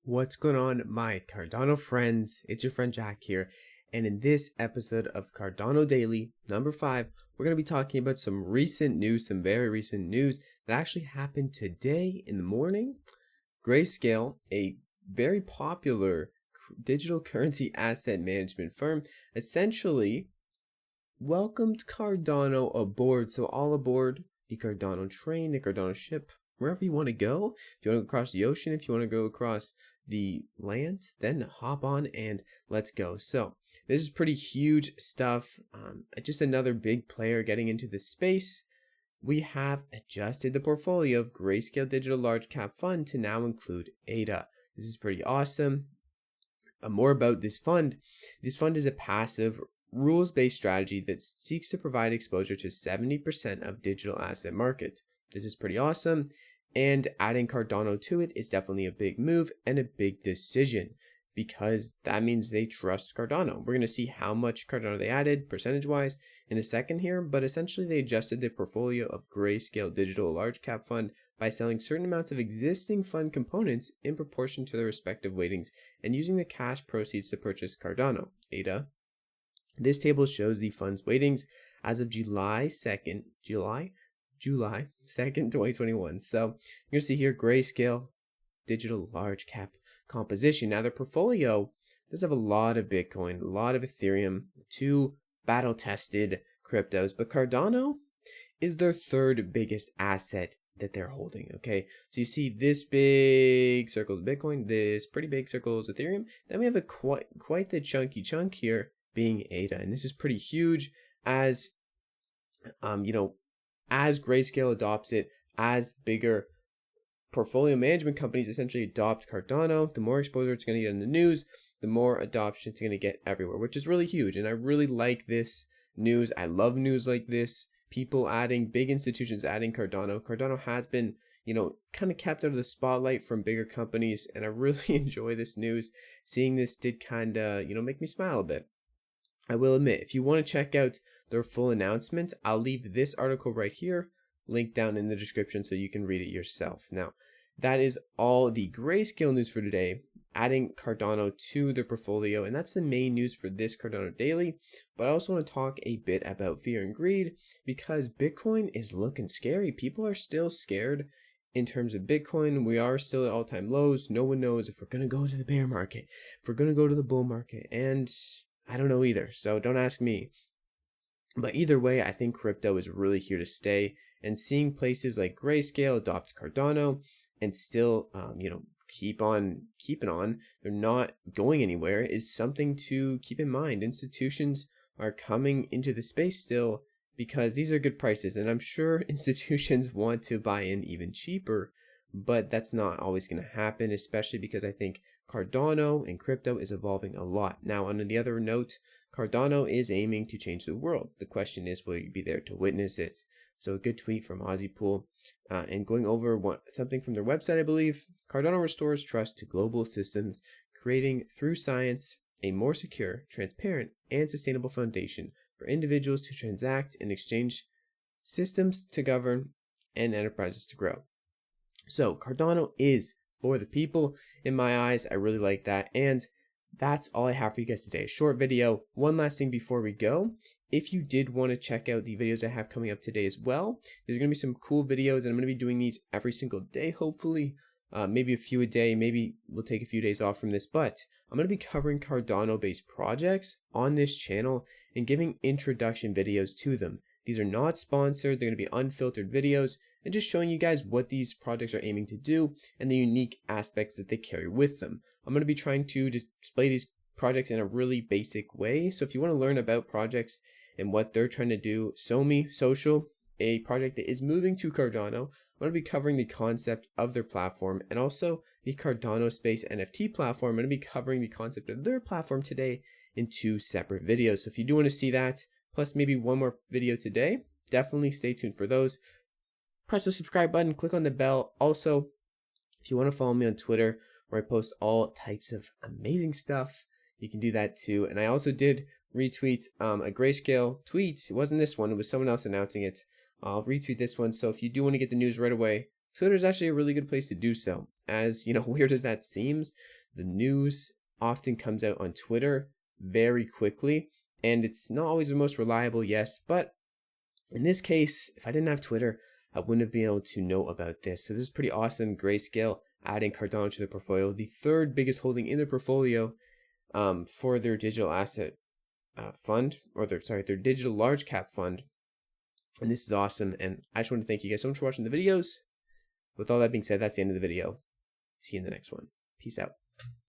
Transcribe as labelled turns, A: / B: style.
A: What's going on, my Cardano friends? It's your friend Jack here, and in this episode of Cardano Daily, number 5, we're going to be talking about some recent news, some very recent news that actually happened today in the morning. Grayscale, a very popular digital currency asset management firm, essentially welcomed Cardano aboard. So all aboard the Cardano train, the Cardano ship, wherever you want to go. If you want to go across the ocean, if you want to go across the land, then hop on and let's go. So this is pretty huge stuff. Just another big player getting into the space. We have adjusted the portfolio of Grayscale Digital Large Cap Fund to now include ADA. This is pretty awesome. More about this fund. This fund is a passive rules-based strategy that seeks to provide exposure to 70% of digital asset market. This is pretty awesome, and adding Cardano to it is definitely a big move and a big decision because that means they trust Cardano. We're going to see how much Cardano they added percentage-wise in a second here, but essentially they adjusted the portfolio of Grayscale Digital Large Cap Fund by selling certain amounts of existing fund components in proportion to their respective weightings and using the cash proceeds to purchase Cardano ADA. This table shows the fund's weightings as of July 2nd, 2021. So you're going to see here Grayscale Digital Large Cap composition. Now their portfolio does have a lot of Bitcoin, a lot of Ethereum, 2 battle-tested cryptos, but Cardano is their third biggest asset that they're holding. Okay, so you see this big circle is Bitcoin, this pretty big circle is Ethereum. Then we have a quite the chunky chunk here being ADA, and this is pretty huge as as Grayscale adopts it, as bigger portfolio management companies essentially adopt Cardano, the more exposure it's going to get in the news, the more adoption it's going to get everywhere, which is really huge. And I really like this news. I love news like this. People adding, big institutions adding Cardano. Cardano has been, kind of kept out of the spotlight from bigger companies, and I really enjoy this news. Seeing this did kind of, make me smile a bit. I will admit, if you want to check out their full announcement, I'll leave this article right here, linked down in the description so you can read it yourself. Now, that is all the Grayscale news for today, adding Cardano to their portfolio, and that's the main news for this Cardano Daily. But I also want to talk a bit about fear and greed because Bitcoin is looking scary. People are still scared in terms of Bitcoin. We are still at all-time lows. No one knows if we're going to go to the bear market, if we're going to go to the bull market, and I don't know either, so don't ask me. But either way, I think crypto is really here to stay, and seeing places like Grayscale adopt Cardano and still, keep on keeping on, they're not going anywhere, is something to keep in mind. Institutions are coming into the space still because these are good prices, and I'm sure institutions want to buy in even cheaper, but that's not always going to happen, especially because I think Cardano and crypto is evolving a lot. Now, on the other note, Cardano is aiming to change the world. The question is, will you be there to witness it? So a good tweet from Ozzypool. And going over something from their website, I believe, Cardano restores trust to global systems, creating through science a more secure, transparent, and sustainable foundation for individuals to transact and exchange, systems to govern, and enterprises to grow. So Cardano is for the people in my eyes. I really like that. And that's all I have for you guys today. A short video. One last thing before we go. If you did want to check out the videos I have coming up today as well, there's going to be some cool videos, and I'm going to be doing these every single day, hopefully. Maybe a few a day. Maybe we'll take a few days off from this, but I'm going to be covering Cardano-based projects on this channel and giving introduction videos to them. These are not sponsored. They're going to be unfiltered videos and just showing you guys what these projects are aiming to do and the unique aspects that they carry with them. I'm going to be trying to display these projects in a really basic way. So if you want to learn about projects and what they're trying to do, SoMe Social, a project that is moving to Cardano, I'm going to be covering the concept of their platform and also the Cardano Space NFT platform. I'm going to be covering the concept of their platform today in 2 separate videos. So if you do want to see that, plus maybe one more video today, definitely stay tuned for those. Press the subscribe button, click on the bell. Also, if you want to follow me on Twitter, where I post all types of amazing stuff, you can do that too. And I also did retweet a Grayscale tweet. It wasn't this one, it was someone else announcing it. I'll retweet this one. So if you do want to get the news right away, Twitter is actually a really good place to do so. as weird as that seems, the news often comes out on Twitter very quickly, and it's not always the most reliable, yes, but in this case, if I didn't have Twitter, I wouldn't have been able to know about this. So this is pretty awesome. Grayscale adding Cardano to the portfolio, the third biggest holding in the portfolio for their digital asset fund, or their digital large cap fund. And this is awesome. And I just want to thank you guys so much for watching the videos. With all that being said, that's the end of the video. See you in the next one. Peace out.